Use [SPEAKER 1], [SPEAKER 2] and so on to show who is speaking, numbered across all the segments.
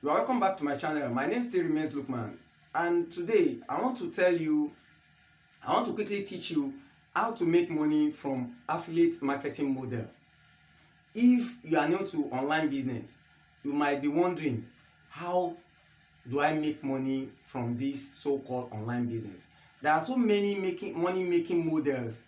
[SPEAKER 1] You are welcome back to my channel. My name still remains Lukman, and today I want to quickly teach you how to make money from affiliate marketing model. If you are new to online business, you might be wondering, how do I make money from this so-called online business? There are so many money making models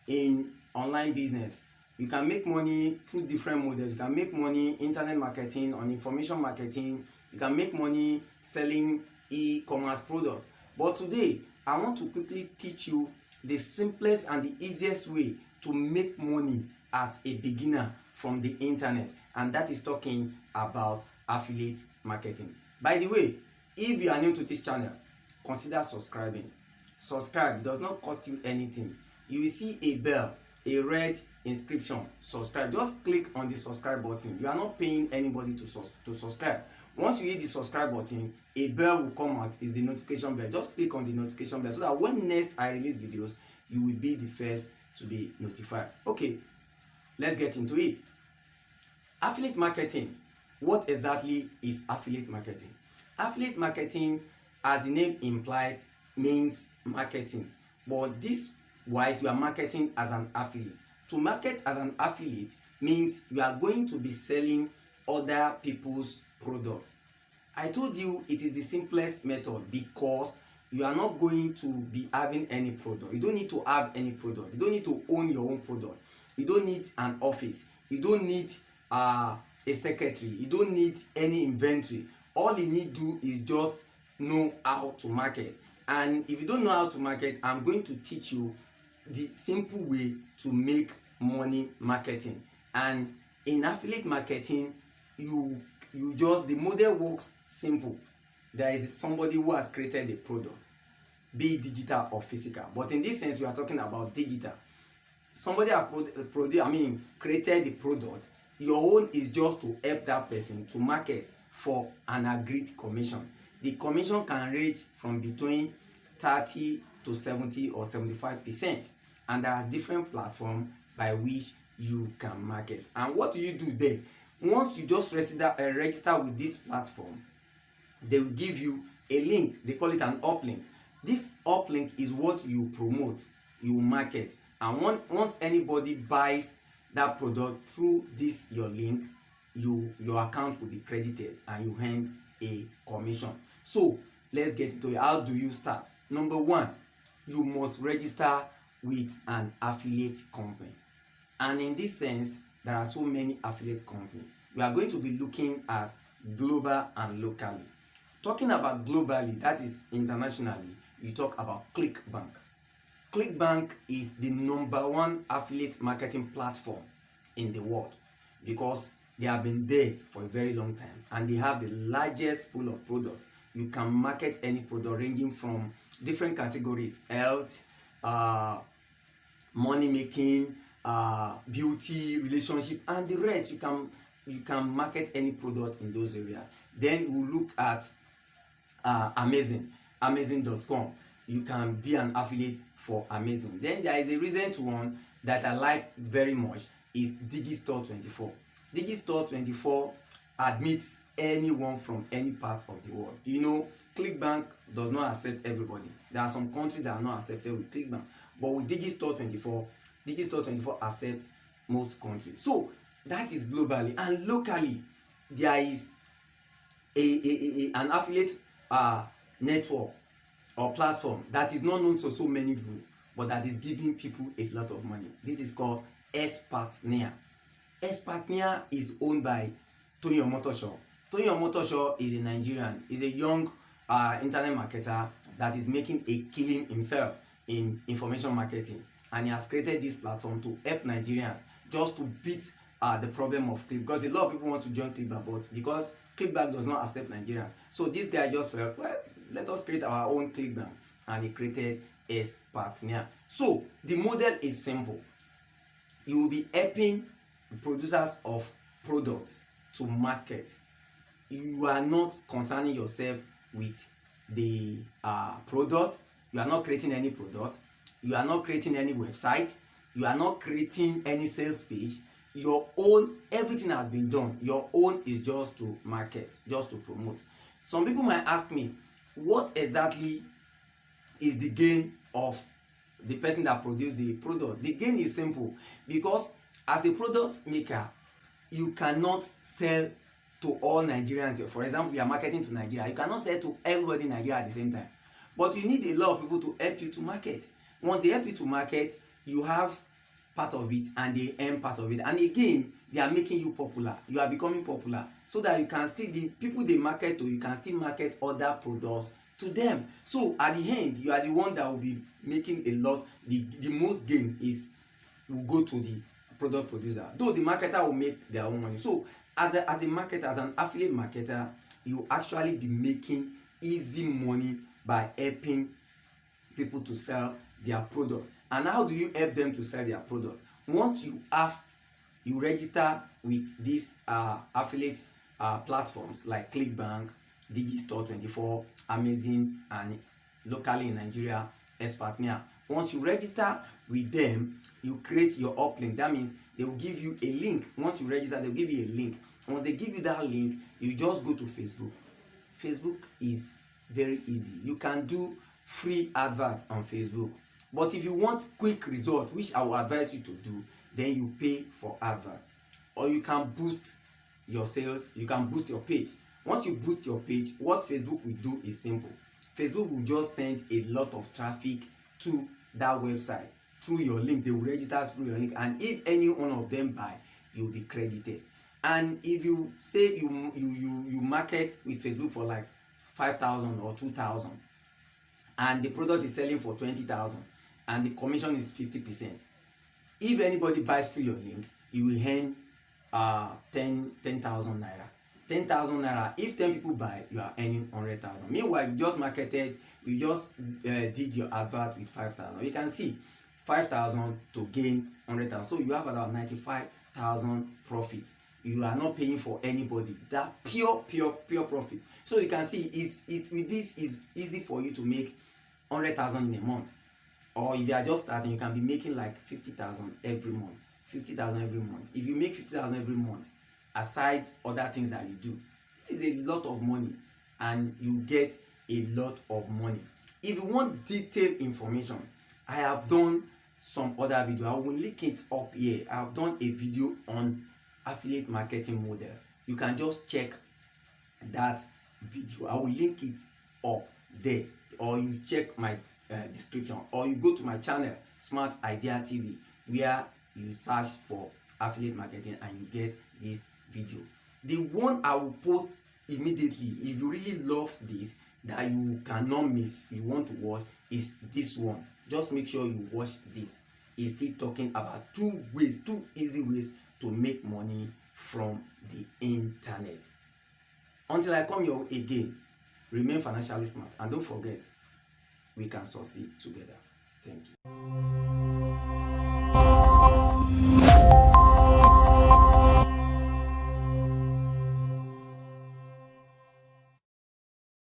[SPEAKER 1] in online business. You can make money through different models. You can make money internet marketing, on information marketing. You can make money selling e-commerce products. But today I want to quickly teach you the simplest and the easiest way to make money as a beginner from the internet, and that is talking about affiliate marketing. By the way, if you are new to this channel, consider subscribing. Subscribe does not cost you anything. You will see a bell, a red inscription, subscribe. Just click on the subscribe button. You are not paying anybody to subscribe. Once you hit the subscribe button, a bell will come out. Is the notification bell. Just click on the notification bell so that when next I release videos, you will be the first to be notified. Okay, let's get into it. Affiliate marketing. What exactly is affiliate marketing? Affiliate marketing, as the name implies, means marketing, but this wise you are marketing as an affiliate. To market as an affiliate means you are going to be selling other people's products. I told you it is the simplest method because you are not going to be having any product. You don't need to have any product. You don't need to own your own product. You don't need an office. You don't need a secretary. You don't need any inventory. All you need to do is just know how to market. And if you don't know how to market, I'm going to teach you the simple way to make money marketing. And in affiliate marketing, the model works simple. There is somebody who has created a product, be it digital or physical. But in this sense, we are talking about digital. Somebody has created the product. Your own is just to help that person to market for an agreed commission. The commission can range from between 30 to 70 or 75%, and there are different platforms by which you can market. And what do you do there? Once you just register with this platform, they will give you a link. They call it an uplink. This uplink is what you promote, you market, and once anybody buys that product through this your link, your account will be credited and you earn a commission. So let's get into it. How do you start? Number one, you must register with an affiliate company. And in this sense, there are so many affiliate companies. We are going to be looking at global and locally. Talking about globally, that is internationally, you talk about ClickBank. ClickBank is the #1 affiliate marketing platform in the world because they have been there for a very long time and they have the largest pool of products. You can market any product ranging from different categories: health, money making, beauty, relationship, and the rest. You can market any product in those areas. Then we'll look at Amazon.com. You can be an affiliate for Amazon. Then there is a recent one that I like very much, is Digistore24. Digistore24 admits anyone from any part of the world. You know, ClickBank does not accept everybody. There are some countries that are not accepted with ClickBank, but with Digistore24 accepts most countries. So that is globally. And locally, there is an affiliate network or platform that is not known to so many people, but that is giving people a lot of money. This is called Xpartner. Xpartner is owned by Tony Omotosho. Tony Omotosho is a Nigerian. He's a young internet marketer that is making a killing himself in information marketing, and he has created this platform to help Nigerians just to beat the problem of Click, because a lot of people want to join ClickBank, but because ClickBank does not accept Nigerians, so this guy just felt, well, let us create our own ClickBank, and he created Xpartner. So the model is simple. You will be helping producers of products to market. You are not concerning yourself with the product. You are not creating any product. You are not creating any website. You are not creating any sales page. your own, everything has been done. Your own is just to market, just to promote. Some people might ask me, what exactly is the gain of the person that produced the product? The gain is simple, because as a product maker, you cannot sell to all Nigerians. For example, you are marketing to Nigeria, you cannot sell to everybody in Nigeria at the same time, but you need a lot of people to help you to market. Once they help you to market, you have part of it and they earn part of it, and again they are making you popular. You are becoming popular, so that you can still, the people they market to, you can still market other products to them. So at the end, you are the one that will be making a lot. The most gain is will go to the product producer, though the marketer will make their own money. So as a marketer, as an affiliate marketer, you actually be making easy money by helping people to sell their product. And how do you help them to sell their product? Once you register with these affiliate platforms like ClickBank, Digistore24, Amazon, and locally in Nigeria, Expertnia. Once you register with them, you create your uplink. That means they will give you a link. Once you register, they will give you a link. Once they give you that link, you just go to Facebook. Facebook is very easy. You can do free adverts on Facebook. But if you want quick result, which I will advise you to do, then you pay for advert. Or you can boost your sales, you can boost your page. Once you boost your page, what Facebook will do is simple. Facebook will just send a lot of traffic to that website through your link. They will register through your link, and if any one of them buy, you'll be credited. And if you say you market with Facebook for like 5,000 or 2,000, and the product is selling for 20,000, and the commission is 50%, if anybody buys through your link, you will earn 10,000 naira. 10,000 naira. If 10 people buy, you are earning 100,000. Meanwhile, you just marketed, you just did your advert with 5,000. You can see 5,000 to gain 100,000. So you have about 95,000 profit. You are not paying for anybody. That pure profit. So you can see with this is easy for you to make 100,000 in a month. Or if you are just starting, you can be making like 50,000 every month. 50,000 every month. If you make 50,000 every month, aside other things that you do, it is a lot of money, and you get a lot of money. If you want detailed information, I have done some other video. I will link it up here. I have done a video on affiliate marketing model. You can just check that video. I will link it up there, or you check my description, or you go to my channel Smart Idea TV, where you search for affiliate marketing and you get this video. The one I will post immediately, if you really love this, that you cannot miss, you want to watch, is this one. Just make sure you watch this. It's still talking about two easy ways to make money from the internet. Until I come your way again, remain financially smart, and don't forget, we can succeed together. Thank you.